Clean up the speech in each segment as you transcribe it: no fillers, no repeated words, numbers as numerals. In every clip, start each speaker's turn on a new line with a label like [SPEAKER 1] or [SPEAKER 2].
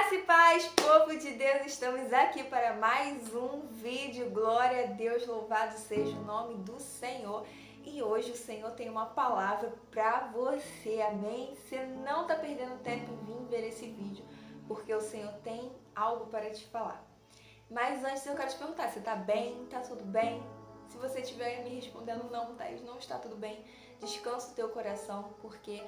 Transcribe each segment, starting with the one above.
[SPEAKER 1] Graça e paz, povo de Deus, estamos aqui para mais um vídeo. Glória a Deus, louvado seja o nome do Senhor. E hoje o Senhor tem uma palavra para você, amém? Você não está perdendo tempo em vir ver esse vídeo, porque o Senhor tem algo para te falar. Mas antes eu quero te perguntar, você está bem? Está tudo bem? Se você estiver me respondendo não, Thaís, não está tudo bem, descansa o teu coração, porque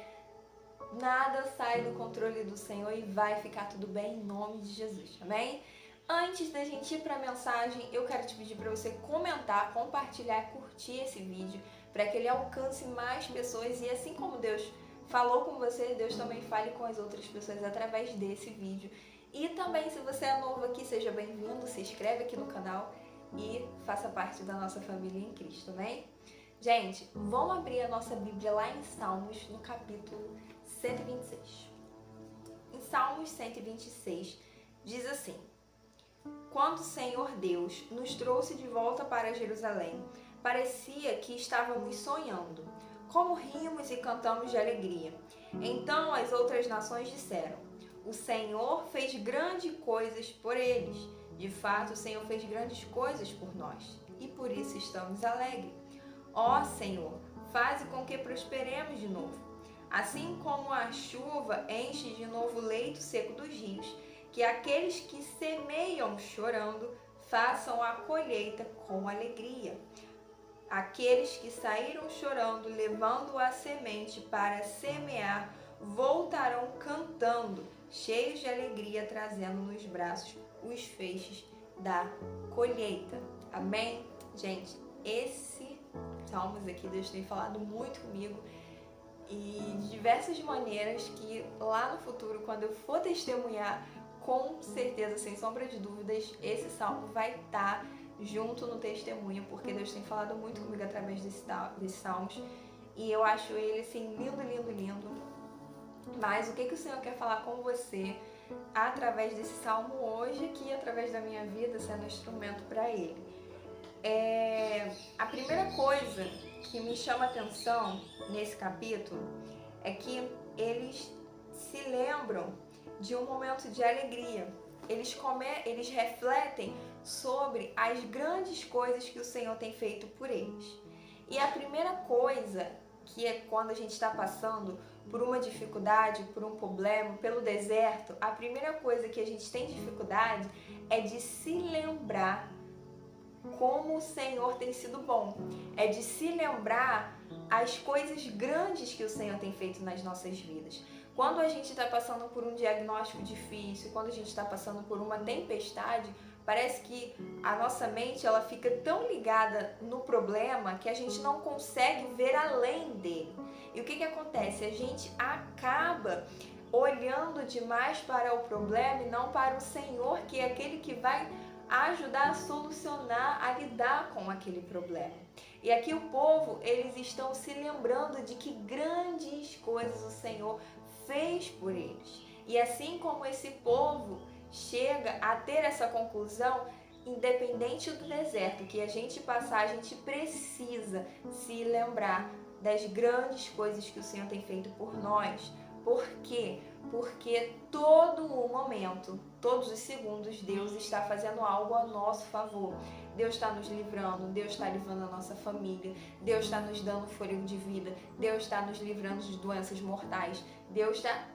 [SPEAKER 1] nada sai do controle do Senhor e vai ficar tudo bem em nome de Jesus, amém? Antes da gente ir para a mensagem, eu quero te pedir para você comentar, compartilhar, curtir esse vídeo, para que ele alcance mais pessoas e assim como Deus falou com você, Deus também fale com as outras pessoas através desse vídeo. E também, se você é novo aqui, seja bem-vindo, se inscreve aqui no canal e faça parte da nossa família em Cristo, amém? Gente, vamos abrir a nossa Bíblia lá em Salmos, no capítulo 126. Em Salmos 126, diz assim: Quando o Senhor Deus nos trouxe de volta para Jerusalém, parecia que estávamos sonhando. Como rimos e cantamos de alegria. Então as outras nações disseram: O Senhor fez grandes coisas por eles. De fato, o Senhor fez grandes coisas por nós, e por isso estamos alegres. Ó Senhor, faze com que prosperemos de novo. Assim como a chuva enche de novo o leito seco dos rios, que aqueles que semeiam chorando façam a colheita com alegria. Aqueles que saíram chorando, levando a semente para semear, voltarão cantando, cheios de alegria, trazendo nos braços os feixes da colheita. Amém? Gente, esse salmos aqui, Deus tem falado muito comigo e de diversas maneiras que lá no futuro, quando eu for testemunhar, com certeza, sem sombra de dúvidas, esse salmo vai estar junto no testemunho, porque Deus tem falado muito comigo através desses salmos e eu acho ele assim lindo, lindo, lindo. Mas o que o Senhor quer falar com você através desse salmo hoje, aqui através da minha vida, sendo instrumento para ele? A primeira coisa que me chama a atenção nesse capítulo é que eles se lembram de um momento de alegria. Eles refletem sobre as grandes coisas que o Senhor tem feito por eles. E a primeira coisa, que é quando a gente está passando por uma dificuldade, por um problema, pelo deserto, a primeira coisa que a gente tem dificuldade é de se lembrar como o Senhor tem sido bom. É de se lembrar as coisas grandes que o Senhor tem feito nas nossas vidas. Quando a gente está passando por um diagnóstico difícil, quando a gente está passando por uma tempestade, parece que a nossa mente ela fica tão ligada no problema que a gente não consegue ver além dele. E o que acontece? A gente acaba olhando demais para o problema e não para o Senhor, que é aquele que vai ajudar a solucionar, a lidar com aquele problema. E aqui o povo, eles estão se lembrando de que grandes coisas o Senhor fez por eles. E assim como esse povo chega a ter essa conclusão, independente do deserto que a gente passar, a gente precisa se lembrar das grandes coisas que o Senhor tem feito por nós. Por quê? Porque todo o momento, todos os segundos, Deus está fazendo algo a nosso favor. Deus está nos livrando, Deus está livrando a nossa família, Deus está nos dando fôlego de vida, Deus está nos livrando de doenças mortais, Deus está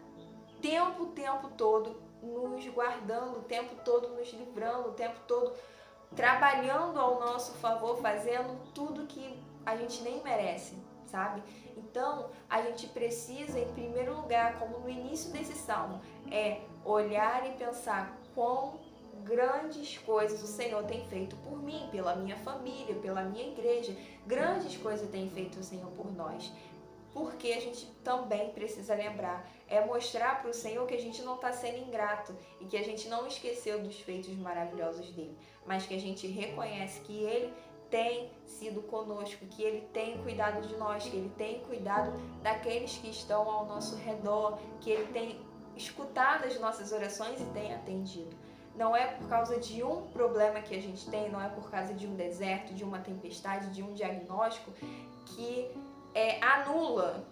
[SPEAKER 1] o tempo todo nos guardando, o tempo todo nos livrando, o tempo todo trabalhando ao nosso favor, fazendo tudo que a gente nem merece, sabe? Então, a gente precisa, em primeiro lugar, como no início desse salmo, olhar e pensar quão grandes coisas o Senhor tem feito por mim, pela minha família, pela minha igreja. Grandes coisas tem feito o Senhor por nós. Porque a gente também precisa lembrar, mostrar para o Senhor que a gente não está sendo ingrato e que a gente não esqueceu dos feitos maravilhosos dele, mas que a gente reconhece que ele tem sido conosco, que ele tem cuidado de nós, que ele tem cuidado daqueles que estão ao nosso redor, que ele tem escutado as nossas orações e tem atendido. Não é por causa de um problema que a gente tem, não é por causa de um deserto, de uma tempestade, de um diagnóstico que anula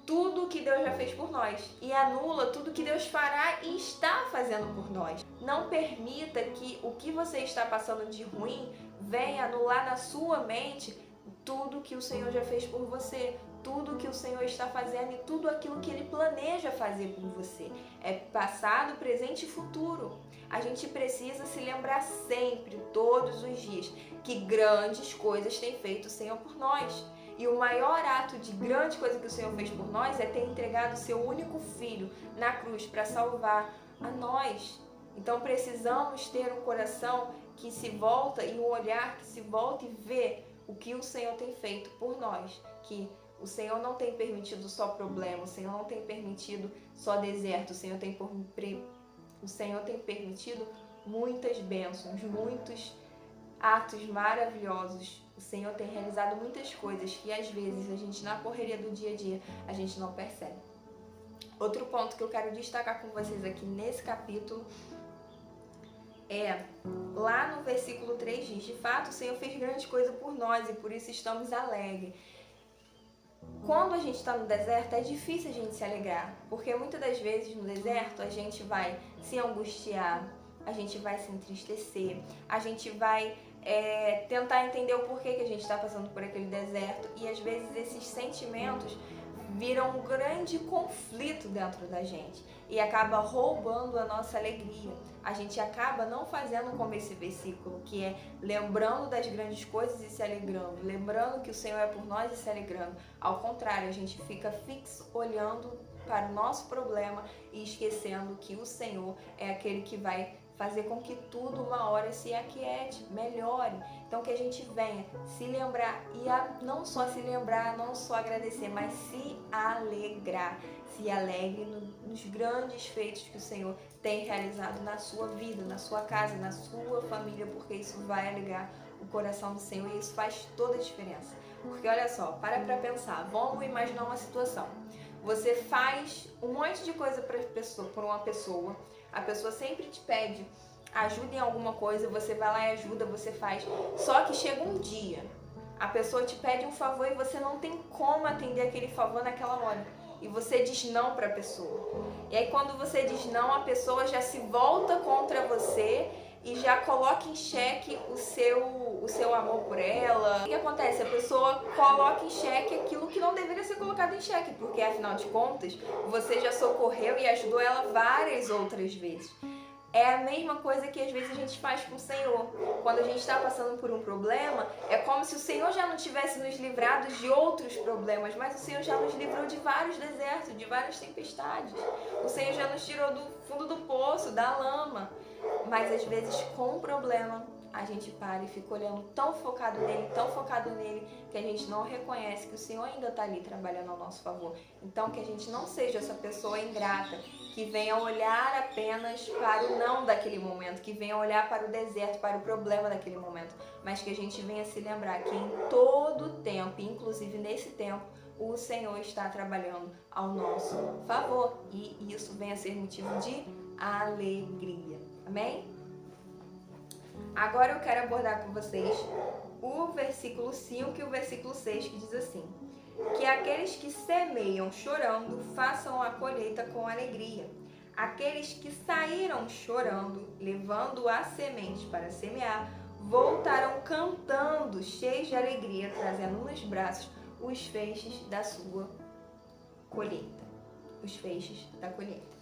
[SPEAKER 1] tudo que Deus já fez por nós e anula tudo que Deus fará e está fazendo por nós. Não permita que o que você está passando de ruim venha anular na sua mente tudo que o Senhor já fez por você, tudo que o Senhor está fazendo e tudo aquilo que Ele planeja fazer por você. É passado, presente e futuro. A gente precisa se lembrar sempre, todos os dias, que grandes coisas tem feito o Senhor por nós. E o maior ato de grande coisa que o Senhor fez por nós é ter entregado o seu único filho na cruz para salvar a nós. Então precisamos ter um coração que se volta e um olhar que se volta e vê o que o Senhor tem feito por nós. Que o Senhor não tem permitido só problema, o Senhor não tem permitido só deserto, o Senhor tem permitido muitas bênçãos, muitos atos maravilhosos. O Senhor tem realizado muitas coisas que às vezes a gente, na correria do dia a dia, a gente não percebe. Outro ponto que eu quero destacar com vocês aqui nesse capítulo é, lá no versículo 3 diz: de fato o Senhor fez grande coisa por nós e por isso estamos alegres. Quando a gente está no deserto é difícil a gente se alegrar, porque muitas das vezes no deserto a gente vai se angustiar, a gente vai se entristecer, a gente vai tentar entender o porquê que a gente está passando por aquele deserto e às vezes esses sentimentos viram um grande conflito dentro da gente e acaba roubando a nossa alegria. A gente acaba não fazendo como esse versículo, que é lembrando das grandes coisas e se alegrando, lembrando que o Senhor é por nós e se alegrando. Ao contrário, a gente fica fixo olhando para o nosso problema e esquecendo que o Senhor é aquele que vai fazer com que tudo uma hora se aquiete, melhore. Então que a gente venha se lembrar e não só se lembrar, não só agradecer, mas se alegrar. Se alegre nos grandes feitos que o Senhor tem realizado na sua vida, na sua casa, na sua família, porque isso vai alegrar o coração do Senhor e isso faz toda a diferença. Porque olha só, para pensar, vamos imaginar uma situação. Você faz um monte de coisa por uma pessoa, a pessoa sempre te pede ajuda em alguma coisa, você vai lá e ajuda, você faz. Só que chega um dia, a pessoa te pede um favor e você não tem como atender aquele favor naquela hora. E você diz não para a pessoa. E aí quando você diz não, a pessoa já se volta contra você e já coloca em xeque o seu amor por ela. O que acontece? A pessoa coloca em xeque aquilo que não deveria ser colocado em xeque, porque afinal de contas, você já socorreu e ajudou ela várias outras vezes. É a mesma coisa que às vezes a gente faz com o Senhor. Quando a gente está passando por um problema, é como se o Senhor já não tivesse nos livrado de outros problemas, mas o Senhor já nos livrou de vários desertos, de várias tempestades. O Senhor já nos tirou do fundo do poço, da lama. Mas às vezes com o problema, a gente para e fica olhando tão focado nele, que a gente não reconhece que o Senhor ainda está ali trabalhando ao nosso favor. Então que a gente não seja essa pessoa ingrata, que venha olhar apenas para o não daquele momento, que venha olhar para o deserto, para o problema daquele momento, mas que a gente venha se lembrar que em todo tempo, inclusive nesse tempo, o Senhor está trabalhando ao nosso favor e isso venha a ser motivo de alegria. Amém? Agora eu quero abordar com vocês o versículo 5 e o versículo 6, que diz assim: que aqueles que semeiam chorando façam a colheita com alegria. Aqueles que saíram chorando, levando a semente para semear, voltaram cantando, cheios de alegria, trazendo nos braços os feixes da sua colheita. Os feixes da colheita.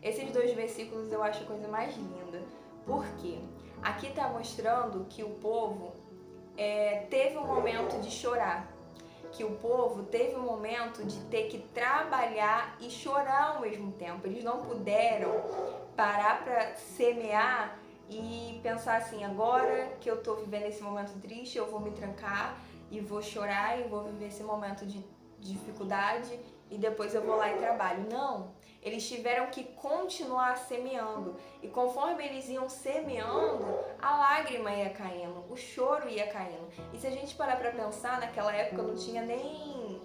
[SPEAKER 1] Esses dois versículos eu acho a coisa mais linda. Por quê? Aqui está mostrando que o povo teve um momento de chorar, que o povo teve um momento de ter que trabalhar e chorar ao mesmo tempo. Eles não puderam parar para semear e pensar assim: agora que eu estou vivendo esse momento triste, eu vou me trancar e vou chorar e vou viver esse momento de dificuldade e depois eu vou lá e trabalho. Não! Eles tiveram que continuar semeando. E conforme eles iam semeando, a lágrima ia caindo, o choro ia caindo. E se a gente parar para pensar, naquela época não tinha nem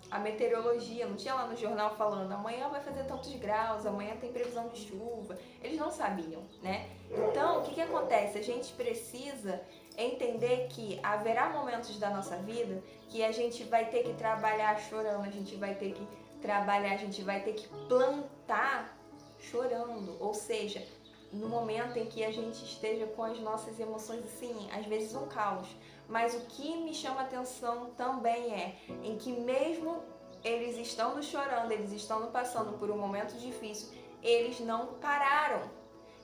[SPEAKER 1] a meteorologia, não tinha lá no jornal falando amanhã vai fazer tantos graus, amanhã tem previsão de chuva. Eles não sabiam, né? Então, o que acontece? A gente precisa entender que haverá momentos da nossa vida que a gente vai ter que trabalhar chorando, a gente vai ter que trabalhar, a gente vai ter que plantar chorando, ou seja, no momento em que a gente esteja com as nossas emoções assim, às vezes um caos. Mas o que me chama atenção também é em que mesmo eles estando chorando, eles estando passando por um momento difícil, eles não pararam.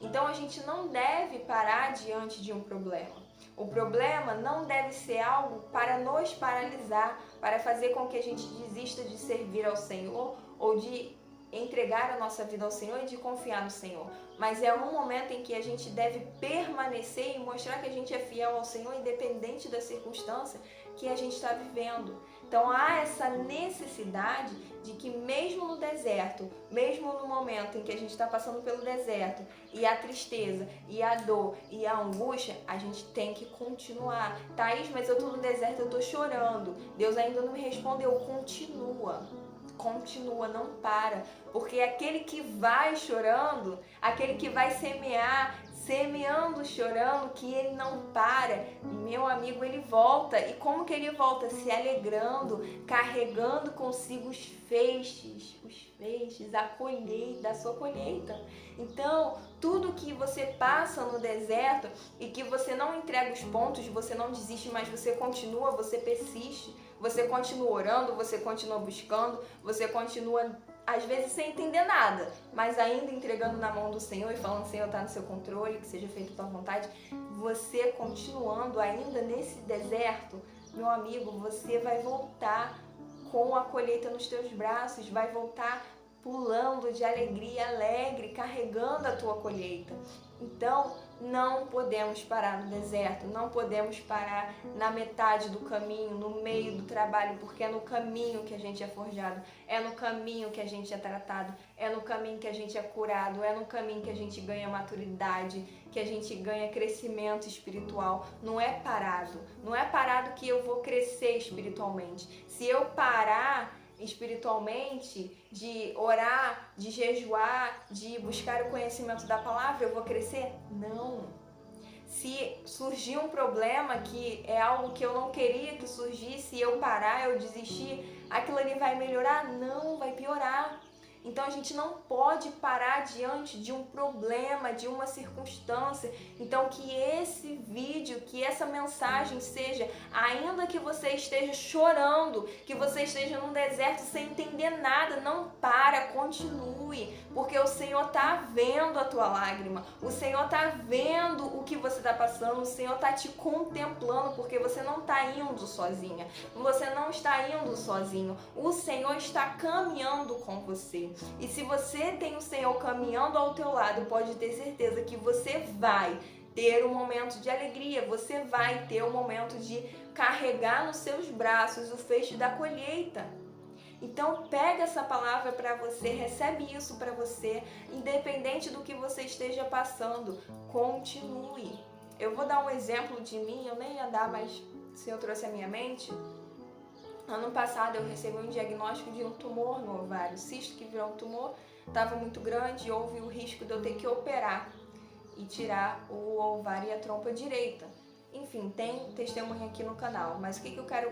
[SPEAKER 1] Então a gente não deve parar diante de um problema. O problema não deve ser algo para nos paralisar, para fazer com que a gente desista de servir ao Senhor ou de entregar a nossa vida ao Senhor e de confiar no Senhor. Mas é um momento em que a gente deve permanecer e mostrar que a gente é fiel ao Senhor, independente da circunstância que a gente está vivendo. Então há essa necessidade de que mesmo no deserto, mesmo no momento em que a gente está passando pelo deserto, e a tristeza, e a dor, e a angústia, a gente tem que continuar. Thaís, mas eu estou no deserto, eu estou chorando, Deus ainda não me respondeu. Continua, não para, porque aquele que vai chorando, aquele que vai semeando, chorando, que ele não para, meu amigo, ele volta. E como que ele volta? Se alegrando, carregando consigo os feixes, a colheita, a sua colheita. Então, tudo que você passa no deserto e que você não entrega os pontos, você não desiste, mas você continua, você persiste, você continua orando, você continua buscando, você continua às vezes sem entender nada, mas ainda entregando na mão do Senhor e falando: Senhor, está no seu controle, que seja feita a tua vontade. Você continuando ainda nesse deserto, meu amigo, você vai voltar com a colheita nos teus braços, vai voltar pulando de alegria, alegre, carregando a tua colheita. Então, não podemos parar no deserto, não podemos parar na metade do caminho, no meio do trabalho, porque é no caminho que a gente é forjado, é no caminho que a gente é tratado, é no caminho que a gente é curado, é no caminho que a gente ganha maturidade, que a gente ganha crescimento espiritual. Não é parado que eu vou crescer espiritualmente. Se eu parar espiritualmente, de orar, de jejuar, de buscar o conhecimento da palavra, eu vou crescer? Não. Se surgir um problema que é algo que eu não queria que surgisse, eu parar, eu desistir, aquilo ali vai melhorar? Não, vai piorar. Então a gente não pode parar diante de um problema, de uma circunstância. Então que esse vídeo, que essa mensagem seja, ainda que você esteja chorando, que você esteja num deserto sem entender nada, não para, continue, porque o Senhor está vendo a tua lágrima, o Senhor está vendo o que você está passando, o Senhor está te contemplando, porque você não está indo sozinha, você não está indo sozinho, o Senhor está caminhando com você. E se você tem o Senhor caminhando ao teu lado, pode ter certeza que você vai ter um momento de alegria, você vai ter um momento de carregar nos seus braços o feixe da colheita. Então pega essa palavra para você, recebe isso para você, independente do que você esteja passando, continue. Eu vou dar um exemplo de mim, eu nem ia dar, mas o Senhor trouxe à minha mente. Ano passado eu recebi um diagnóstico de um tumor no ovário, cisto que virou um tumor, estava muito grande e houve o risco de eu ter que operar e tirar o ovário e a trompa direita. Enfim, tem testemunha aqui no canal, mas o que eu quero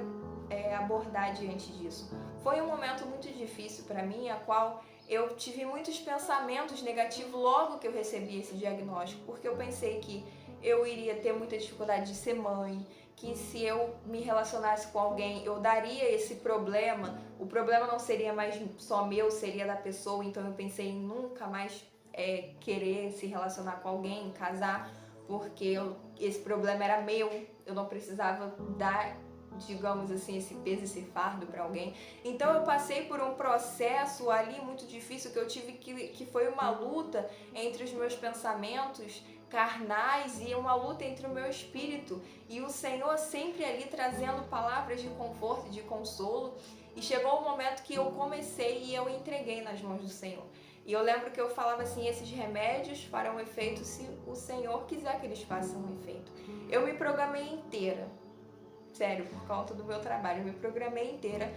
[SPEAKER 1] abordar diante disso? Foi um momento muito difícil para mim, a qual eu tive muitos pensamentos negativos logo que eu recebi esse diagnóstico, porque eu pensei que eu iria ter muita dificuldade de ser mãe, que se eu me relacionasse com alguém, eu daria esse problema, o problema não seria mais só meu, seria da pessoa, então eu pensei em nunca mais querer se relacionar com alguém, casar, porque esse problema era meu, eu não precisava dar, digamos assim, esse peso, esse fardo para alguém. Então eu passei por um processo ali muito difícil que eu tive que foi uma luta entre os meus pensamentos carnais e uma luta entre o meu espírito, e o Senhor sempre ali trazendo palavras de conforto e de consolo, e chegou o momento que eu comecei e eu entreguei nas mãos do Senhor. E eu lembro que eu falava assim: esses remédios farão efeito se o Senhor quiser que eles façam efeito. Eu me programei inteira, sério, por conta do meu trabalho, eu me programei inteira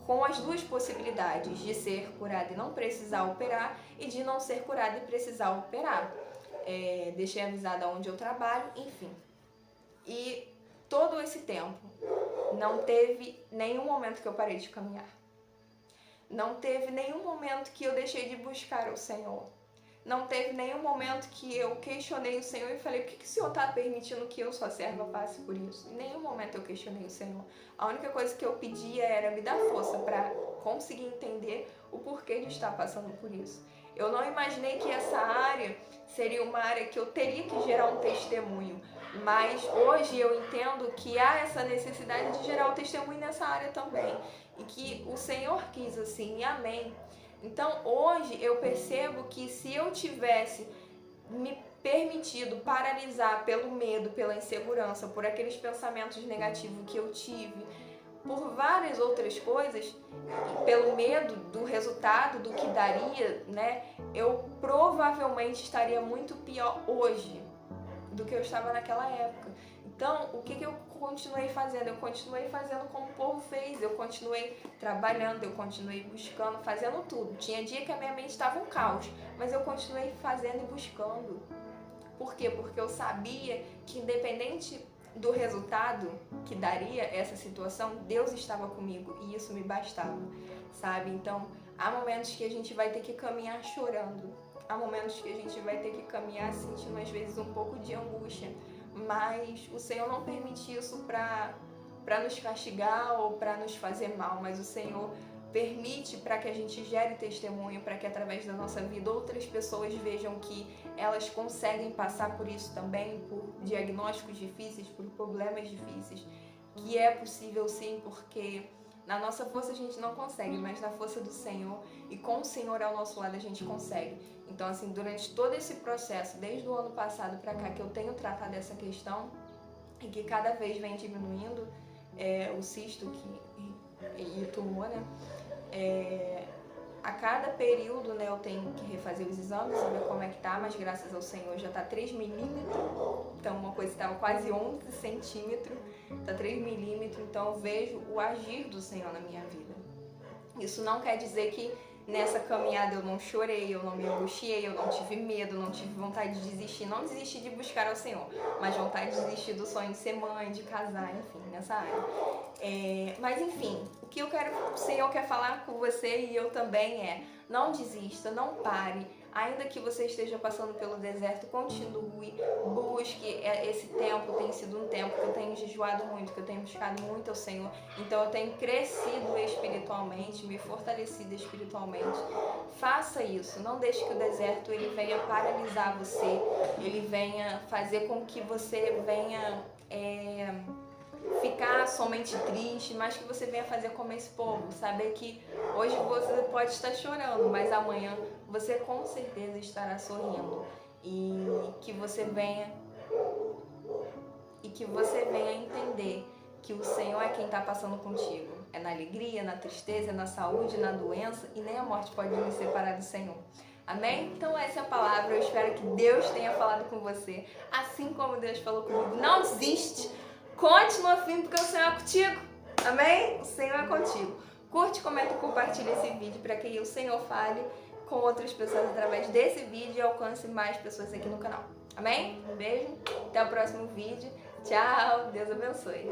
[SPEAKER 1] com as duas possibilidades de ser curada e não precisar operar, e de não ser curada e precisar operar. Deixei avisada onde eu trabalho, enfim. E esse tempo, não teve nenhum momento que eu parei de caminhar. Não teve nenhum momento que eu deixei de buscar o Senhor. Não teve nenhum momento que eu questionei o Senhor e falei, o que o Senhor está permitindo que eu, sua serva, passe por isso? Em nenhum momento eu questionei o Senhor. A única coisa que eu pedia era me dar força para conseguir entender o porquê de estar passando por isso. Eu não imaginei que essa área seria uma área que eu teria que gerar um testemunho, mas hoje eu entendo que há essa necessidade de gerar um testemunho nessa área também, e que o Senhor quis assim, amém. Então hoje eu percebo que se eu tivesse me permitido paralisar pelo medo, pela insegurança, por aqueles pensamentos negativos que eu tive, por várias outras coisas, pelo medo do resultado, do que daria, né? Eu provavelmente estaria muito pior hoje do que eu estava naquela época. Então, o que eu continuei fazendo? Eu continuei fazendo como o povo fez, eu continuei trabalhando, eu continuei buscando, fazendo tudo. Tinha dia que a minha mente estava um caos, mas eu continuei fazendo e buscando. Por quê? Porque eu sabia que independente do resultado que daria essa situação, Deus estava comigo e isso me bastava, sabe? Então, há momentos que a gente vai ter que caminhar chorando, há momentos que a gente vai ter que caminhar sentindo às vezes um pouco de angústia, mas o Senhor não permite isso para nos castigar ou para nos fazer mal, mas o Senhor permite para que a gente gere testemunho, para que através da nossa vida outras pessoas vejam que elas conseguem passar por isso também, por diagnósticos difíceis, por problemas difíceis, que é possível sim, porque na nossa força a gente não consegue, mas na força do Senhor e com o Senhor ao nosso lado a gente consegue. Então assim, durante todo esse processo, desde o ano passado para cá que eu tenho tratado essa questão e que cada vez vem diminuindo o cisto e o tumor, né? A cada período, né, eu tenho que refazer os exames e ver como é que tá, mas graças ao Senhor já tá 3 milímetros, então uma coisa estava quase 11 centímetros, tá 3 milímetros, então eu vejo o agir do Senhor na minha vida. Isso não quer dizer que nessa caminhada eu não chorei, eu não me angustiei, eu não tive medo, não tive vontade de desistir, não desisti de buscar ao Senhor, mas vontade de desistir do sonho de ser mãe, de casar, enfim, nessa área. Mas enfim, o que o Senhor quer falar com você e eu também não desista, não pare, ainda que você esteja passando pelo deserto, continue, busque. Esse tempo tem sido um tempo que eu tenho jejuado muito, que eu tenho buscado muito ao Senhor, então eu tenho crescido espiritualmente, me fortalecido espiritualmente. Faça isso, não deixe que o deserto ele venha paralisar você, ele venha fazer com que você venha ficar somente triste, mas que você venha fazer como esse povo, saber que hoje você pode estar chorando, mas amanhã você com certeza estará sorrindo, e que você venha entender que o Senhor é quem está passando contigo, é na alegria, na tristeza, na saúde, na doença, e nem a morte pode nos separar do Senhor. Amém? Então essa é a palavra, eu espero que Deus tenha falado com você, assim como Deus falou comigo. Não desiste! Continua firme porque o Senhor é contigo. Amém? O Senhor é contigo. Curte, comenta e compartilha esse vídeo para que o Senhor fale com outras pessoas através desse vídeo e alcance mais pessoas aqui no canal. Amém? Um beijo. Até o próximo vídeo. Tchau. Deus abençoe.